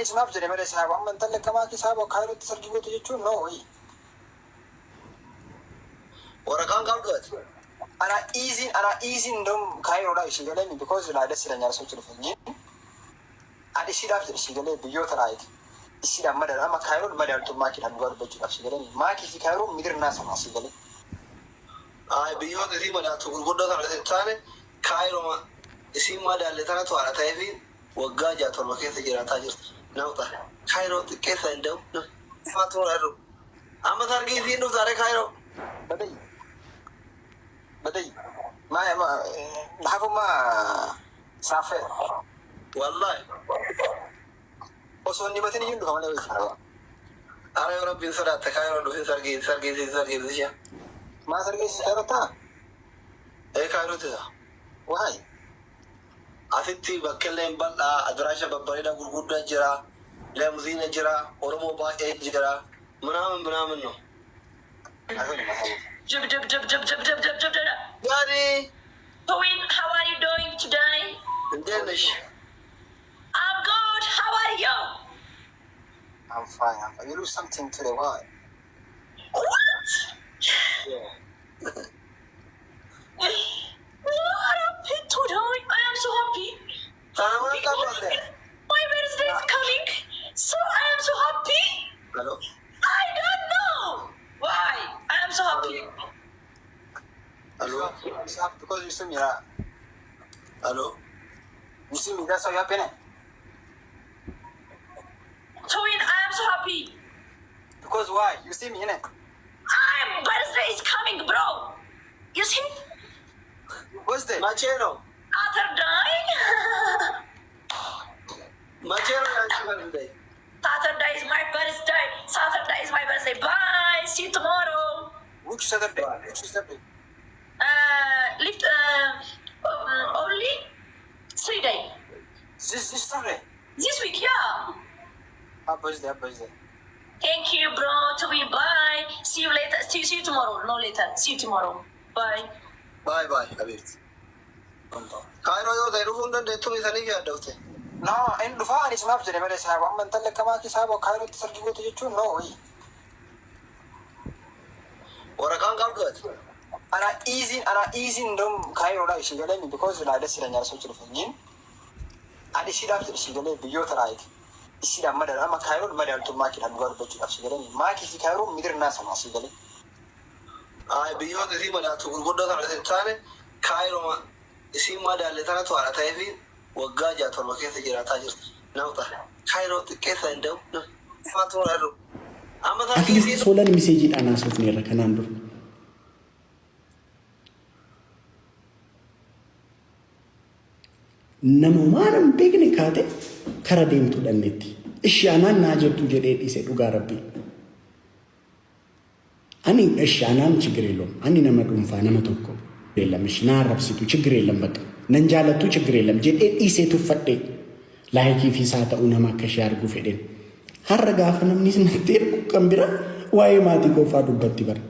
It's not the Remedy Saba, and Telekamaki Saba, Cairo to Sergio to know. Or a gang of good. And I easy them Cairo Shigalemi because you like the Sirena social thing. And the shit after Shigale, the youth right. She a mother, I'm a Cairo mother to market and got budget of Shigalemi. Mark is the Cairo, Middle National Shigale. I be your the Simon to go down at the Cairo, the Simon and Literature at Tavi, or Gaja to locate the Geratajus. Now, Cairo the case and don't. Not what I do. I'm a target in the Cairo. But my Havuma Safe. Wallah. Also, you you know, I have been at the Cairo to Sergei. Master is Erota. A Cairo. Why? I think Bakelem Bala, Adrasha Babarida Guda Jira, Lemzina Jira, Oromo Ba Jira, Manam Bramano. Daddy! Queen, how are you doing today? Danish. I'm good. How are you? I'm fine. You do something to the why? What? Yeah. What happened today? I am so happy. My birthday is coming, so I am so happy. Hello? I don't know why. I am so happy. Hello? Because you see me. Hello? You see me, that's how you happen. Twin, I am so happy. Because why? You see me, innit? My birthday is coming, bro. You see? What's that? Machero. Saturday. Machero birthday. Saturday is my birthday. Saturday is my birthday. Bye. See you tomorrow. Which Saturday? Which Saturday? Lift only 3 days. This Saturday? This week, yeah. Happy birthday. Thank you, bro. To be bye. See you later. See you tomorrow. No later. See you tomorrow. Bye. Bye. Habib. Cairo, they don't want to me the no, and the fire is not the Remedy Saba, and Telekamaki Saba, Cairo to Sergio to know. Or a gang of good. And I easy them Cairo Shigalemi because you like the Sirena social thing. And the shit after Shigale, the youth right. She a mother, I'm a Cairo mother to market and got budget of Shigalemi. Mark is the Cairo, Middle National Shigale. I be your the Simon to go down at the time. Cairo, the Simon and Literature at Tavi, or Gaja to locate the Geratajus. Now, Cairo the case and don't. Not what I do. I'm a at least solar message and as of near a canando. Namumaran picnicate, Karadim to the net. Ishana Naja to Jade is a Ugarabi. Ani Ishanan Chigrelo, Aninamatum Fanamatoko, Bella Mishna Rapsi to Chigrelam, but Nanjala to Chigrelam, Jet is a to Fate, like if he sat Unamakashar Gufedin. Haragafanam Nisnatir Kambira, why Matiko Fadu Batibar?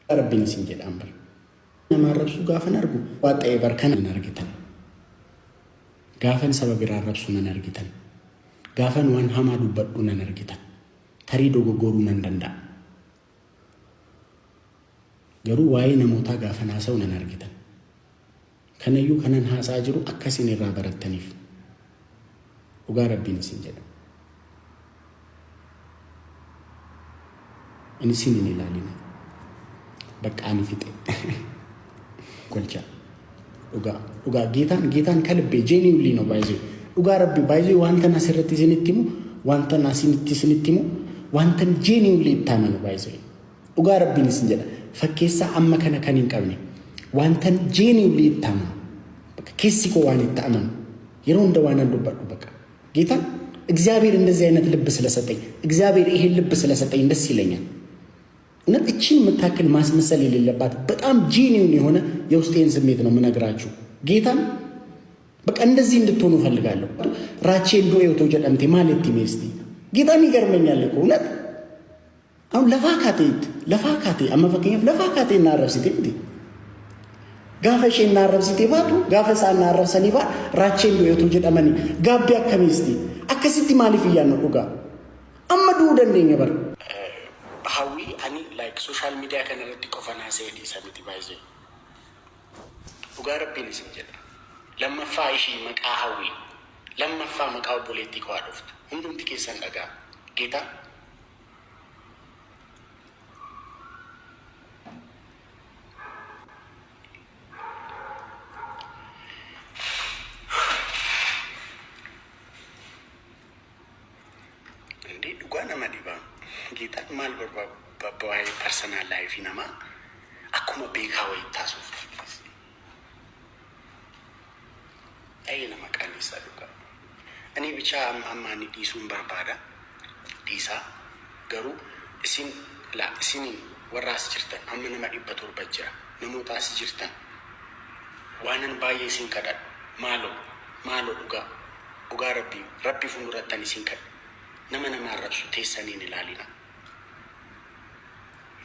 Arabin Singet Amber. Namarabsu Gafan Argu, whatever can an argitan. Gafan Sababira Rapsun an argitan. Gafan one Hamadu but unan argitan. Tarido Gorun Danda. Garu why Namota Gafan Asa unan argitan. Can you canan has Ajuru Akasin Rabarat Tanif? Ugarabin Singet. And sin in Ilalina. But unfit. Culture. Uga Gitan Calibre, genuinely no Bizu. Ugarabi Bizu, one tan assertisinitimu, one tan asinitisinimu, one tan genuinely taman Bizu. Ugarabin Sinjela, Fakesa Amakana Kanin Kavni, one tan genuinely taman. Kissiko one it taman. You don't the one and do Baka. Gitan? Exabir in the Zenat Libbeselasate, Exabir Libbeselasate in the Silenian. Not a chin metakel mass missalil, but I'm genuinely honor, your stains a maiden of Managrachu. Gitan? But underzin the tone of Halgalo. Rachel do to jet and Timality Misty. Gitani Germania Lecuna. I'm Lavacate, I'm a fucking of Lavacate in Arab City. Gaafa isheen naarrabsitee baatu gaafa isaan naarrabsanii baa raacheen du'eetu jedhamanii gaabbii akkamiisti akkasitti maaliif iyyaannu dhugaa amma du'uu dandeenya bara. Hawwii ani like social media kanarratti qofa naasee dhiisa miti baay'ee dhugaa rabbiin isin jedha lammaffaa ishii maqaa hawwii lammaffaa maqaa obboleettii koo dhuftu hundumti keessan dhagaa geetaa. Kita mal berbagai personal life nama aku mau bekawai tasuf ayo nama kanisa juga ani bicara amani di sumber pada disa garu sini waras cerita amma nama ibatur baca namu tas cerita wanan bayi singkadat malu uga rabbi funuratan singkat nama Arab sutesani nilalina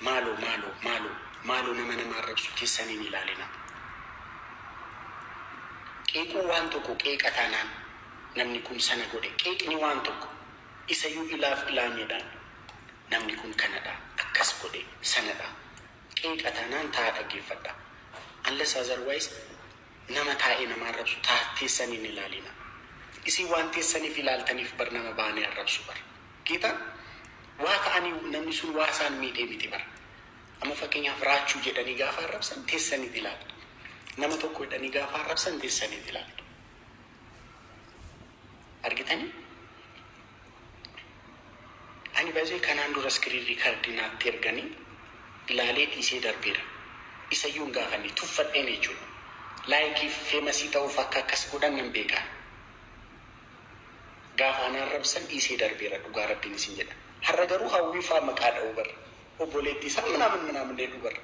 malu nama Arab sutesani nilalina keeku waan tokko keekataanaan namni kun sana godhe keekni waan tokko isa yuu ilaamedhaan namni kun kanadha akkas godhe sanadha keekataanaan taa dhaggeeffadha unless otherwise nama taa'ee nama Arab sutesani nilalina isi waan teessaniif ilaaltaniif bar nama baanee arrabsu bar kita waa ta'anii namni sun waa isaan miidhee miti bar amma fakkeenyaaf raachuu jedhanii gaafa arrabsan teessaniif ilaalu nama tokko jedhanii gaafa arrabsan teessaniif ilaalu argitanii ani baay'ee kanaan dura iskiriin riikaardii naatti erganii ilaalee dhiisee darbeera isayyuu hin gaafanne tuffadheen jechuudha laayikiif feemasii ta'uuf akka akkas godhan nan beekaan gaafa arrabsan dhiisee darbeera dhugaa rabbiin isin jedha har'a garuu hawwii faa maqaa dha'u barra obboleettii isaa minaamin dheedhu barra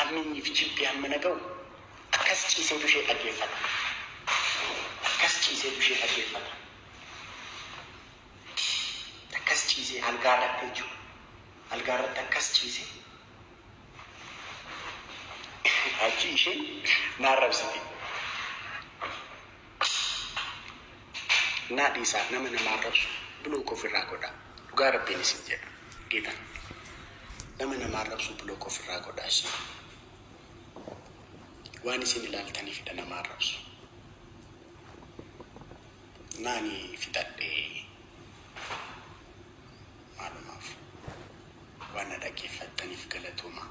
hammeenyiif jibbii hamma naga'u akkas ciiseetu ishee dhaggeeffata akkas ciisee algaarratti jechuudha algaarratti akkas ciisee achi isheen naarrabsite naadhi isaa nama arrabsu bilook ofirraa godha dhugaa rabbiin isin jedha geetan nama arrabsu bilook ofirraa godha isin waan isin ilaaltaniifidha nama arrabsu naani fixadhee maalumaaf waan dhaggeeffattaniif galatooma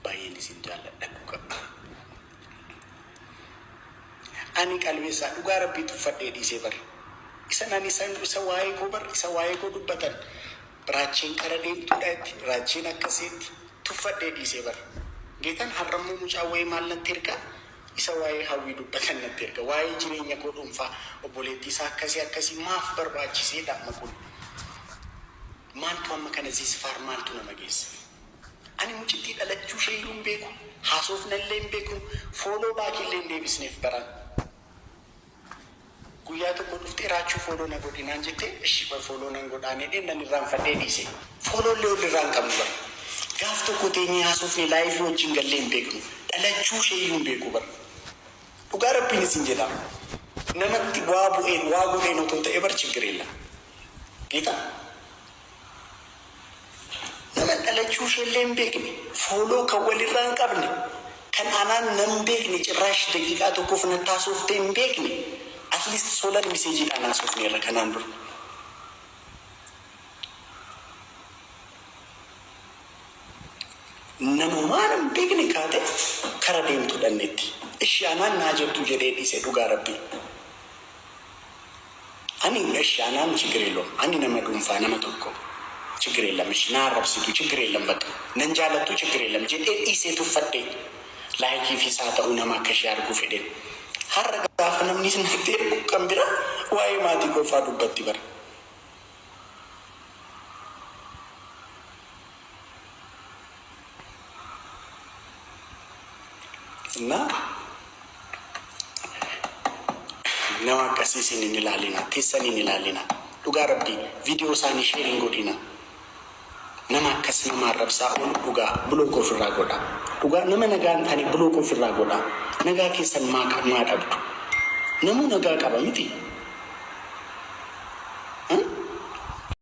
baay'een isin jaalladha dhugaa ani qalbeessaa dhugaa rabbii tuffadhee dhiisee bara Isanani isa waa'ee koo bar isa waa'ee koo dubbatan raacheen kara deemtuudhaatti raacheen akkasitti tuffadhee dhiisee bar geetan har'ammoo mucaa wayii maal natti erga isa waa'ee hawwii dubbatan natti erga waa'ee jireenya koo dhuunfaa obboleettii isaa akkasii maaf barbaachisee dhamma kun maaltu amma kana siisfaar maaltu nama geessa ani mucittii dhalachuu ishee iyyuu hin beeku haasofnallee hin beeku fooloo baakillee hin deebisneef baraan guyyaa tokko dhuftee raachuu fooloo na godhinaan jettee ishii fooloo nan godhaanee dheennaan irraanfadhee dhiise fooloollee ol irraan qabnu bara gaaf tokko teenyee haasofne laayifii wajjin gallee hin beeknu dhalachuu ishee iyyuu hin beeku bara dhugaa rabbiin isin jedha namatti waa bu'een waa godheen otoo ta'e bar chiggireella geeta nama dhalachuu isheellee hin beekne fooloo kan walirraa hin qabne kan anaan nan beekne cirraash daqiiqaa tokkoof na taasooftee hin beekne at least solar message dhaan haasofne irra kanaan dura namumaan hin beekne kaate kara deemtu dhannetti ishii anaan naa jettu jedhee dhiise dhugaa rabbii ani ishii anaan chiggireelloo ani nama dhuunfaa nama tokko chiggireellam ishii naa arrabsitu chiggireellam bakka nan jaalattu chiggireellam jedhee dhiisee tuffadhee laayikii fi isaa ta'uu nama akka ishee arguu fedheen har'a gaafa namni natti ergu kan bira waa'ee maatii qofaa dubbatti bara እና nama akkasii isin hin ilaalina teessan hin ilaalina dhugaa rabbii viidiyoo isaanii sheeriin godhina nama akkas nama arrabsaa oolu dhugaa buloo ofirraa godha. Dhugaa nama nagaan taane buloo ofirraa godha. Nagaa keessan maa dhabdu. Namu nagaa qaba miti.